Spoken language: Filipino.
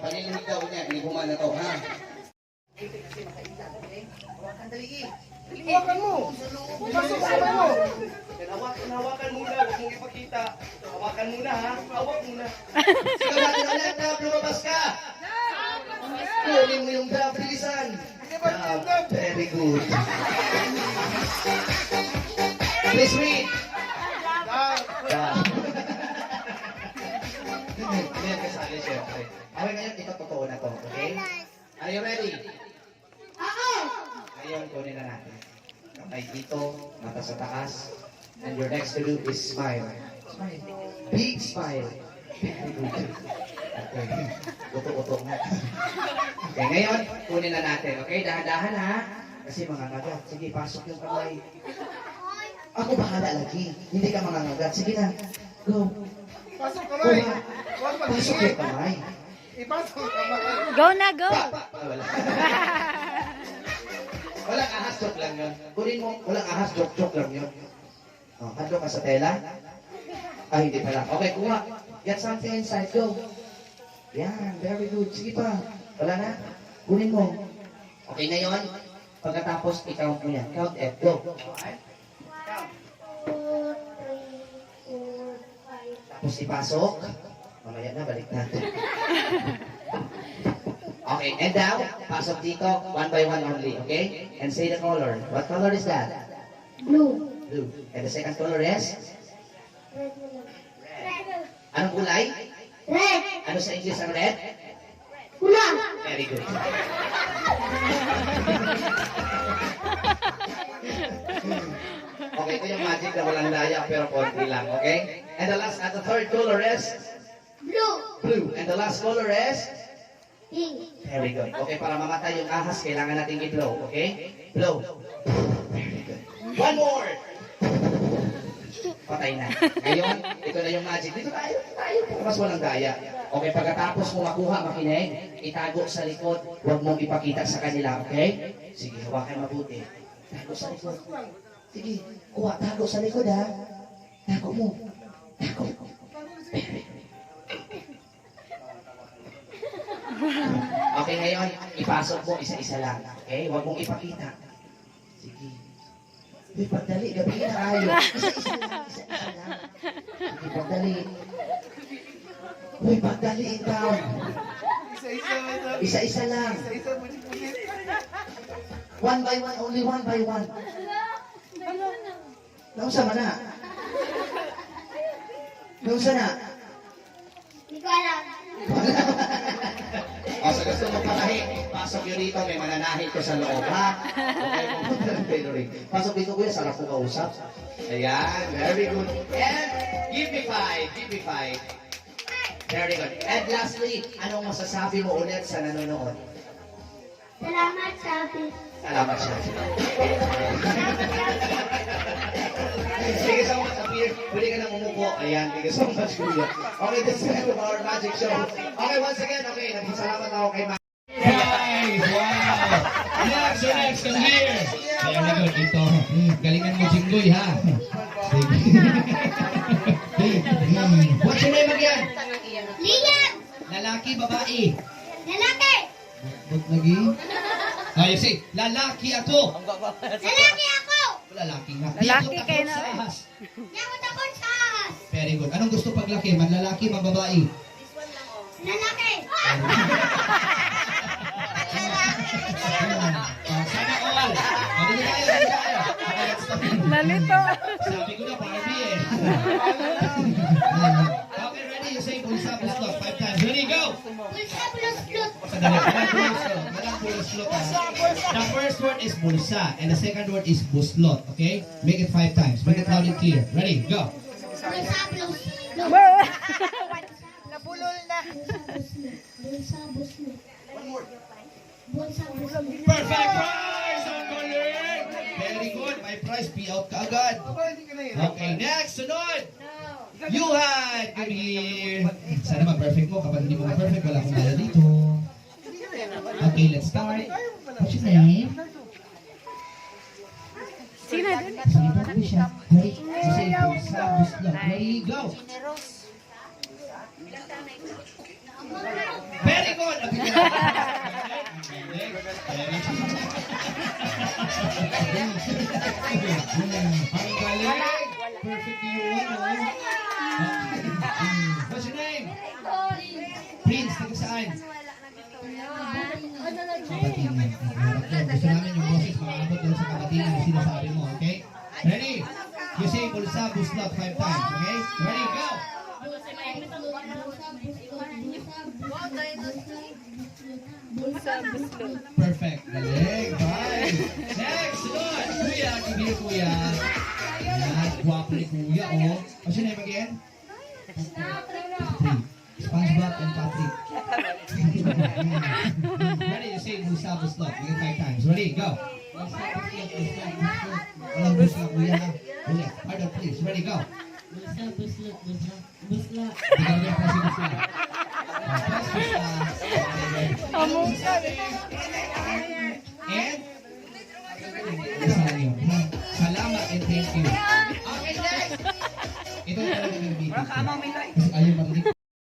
Panilinig daw niya, inibuman na to, ha? Hawakan mo! Pasok sa kamay mo! Hawakan muna, huwag mong ipakita. Hawakan muna, ha? Hawak muna. Sige natin ulit, Dab, lumabas ka! Kunin mo yung Dab, bilisan! Dab, very good. Please read! Dab. Hindi yan kasali, syempre. Okay, ngayon, ito totoo na to, okay? Are you ready? Ngayon, kunin na natin. Kamay dito, mata sa taas. And your next to do is smile. Smile. Big smile. Very good. Okay. Uto-uto nga. Okay, ngayon, kunin na natin. Okay, dahan-dahan ha. Kasi mga ngagat. Sige, pasok yung kamay. Ako bahala lagi. Hindi ka mga ngagat. Sige na. Go. Pasok kamay! Kuha. Huwag Pasok mag-ingit! yung kamay. Ipasok kamay! Go na, go! Wala. Walang ahas, joke lang yun. Kunin mo, walang ahas, joke lang yun. Oh, hadlo ka sa tela? Ah, hindi pala. Okay, kuha. Get something inside, go. Yan, very good. Sige pa. Wala na? Kunin mo. Okay, ngayon, pagkatapos, i-count mo yan. Count and go. Tapos ipasok. Mamaya na, balik natin. Okay, and now, pasok dito, one by one only, okay? And say the color. What color is that? Blue. Blue. And the second color is? Red. Anong kulay? Red. Ano sa English ang red? Pula. Very good. Okay, ito yung magic na walang daya pero konti lang, okay? And the third color is? Blue. Blue. And the last color is? Pink. Very good. Okay, para mamatay yung ahas, kailangan natin i-blow, okay? Blow. Very good. One more! Patay na. Ngayon, ito na yung magic. Dito tayo. Mas walang daya. Okay, pagkatapos mo makuha, makinig, itago sa likod. Huwag mong ipakita sa kanila, okay? Sige, hawakan mabuti. Tago sa likod. Sige, kuha, tago sa likod, ha? Tago mo. Tago. Very good. Okay, ngayon, ipasok mo isa-isa lang. Okay? Huwag mong ipakita. Sige. Uy, pagdali. Gabi na kayo. Isa-isa lang. Isa-isa lang. Sige, pagdali. Uy, pagdali ikaw. Isa-isa. Isa-isa lang. Isa-isa. Bulit-bulit. One by one. Only one by one. Nausa man na. Nausa na. Hindi ko alam. O, sa gusto mo panahi, pasok yun dito, may mananahi ko sa loob, ha? Okay, pumunta ng tailoring. Pasok dito, kuya, sarap ko kausap. Ayan, very good. And, give me five. Very good. And lastly, anong masasabi mo ulit sa nanonood? Salamat, Sabi. Salamat siya. Sige, sa mga appear. Pwede ka nang umupo. Ayan, thank you so much, Kuya. Okay, this is the end of our magic show. Okay, once again, okay, nagpasalamat ako kay Ma. Guys, wow! Next, come here! Very good, ito. Galingan mo, Jinggoy, ha? Sige. What's your name again? Liam. Lalaki, babae. Lalaki. Ba't lagi? Ah, you say, lalaki ako. Lalaki ako. Lalaki nga. Lalaki Yakot kayo ako na. sa ahas. Yakot ako sa ahas. Very good. Anong gusto paglaki? Manlalaki, magbabae? Lalaki. Sana all. Dito tayo, dito tayo. Okay, let's stop. Nalito. Sabi ko na, Barbie eh. Okay, ready? You say, bulsa, buslot. 5 times. Ready, go! Bulsa, bulus, blut. Sandali. Walang buslot, ha? The first word is bulsa, and the second word is buslot, okay? Make it 5 times. Make it loud and clear. Ready, go! Bulsa, bulus, blut. Nabulol na. Bulsa, buslut. Bulsa, buslut. Perfect prize! Ang galing! Very good. May prize. Be out ka agad. Aba, hindi ka na yun. Okay, next. Sunod! Yuhan! Come here. Sana mag-perfect mo. Kapag hindi mo mag-perfect, wala akong dala dito. Okay, let's start. What's your name? Sino din? Sige po, siya. Ready? Say, bulsa, buslot. Ready, go! Very good! Okay, good. Ang galing! Perfect yun, oh. What's your name? Prince, taga saan? Kabatingan. Gusto namin yung boses makaabot doon sa kabatingan na sinasabi mo, okay? Ready? You say bulsa, buslot 5 times, okay? Ready, go! Bulsa, buslot. Perfect. Galing. Bye. Next, sunod. Kuya, come here, kuya. Yan, guwapo ni kuya, oh. What's your name again? Patrick. SpongeBob and Patrick. Ready, you say bulsa, buslot. Make it 5 times. Ready, go. Walang busla, kuya. Ulit. Harder, please. Ready, go. Busla, busla, busla, busla. Hindi ka naman kasi busla. Press busla. And salamat and thank you. Okay, next. Ito talaga yung video. Kasi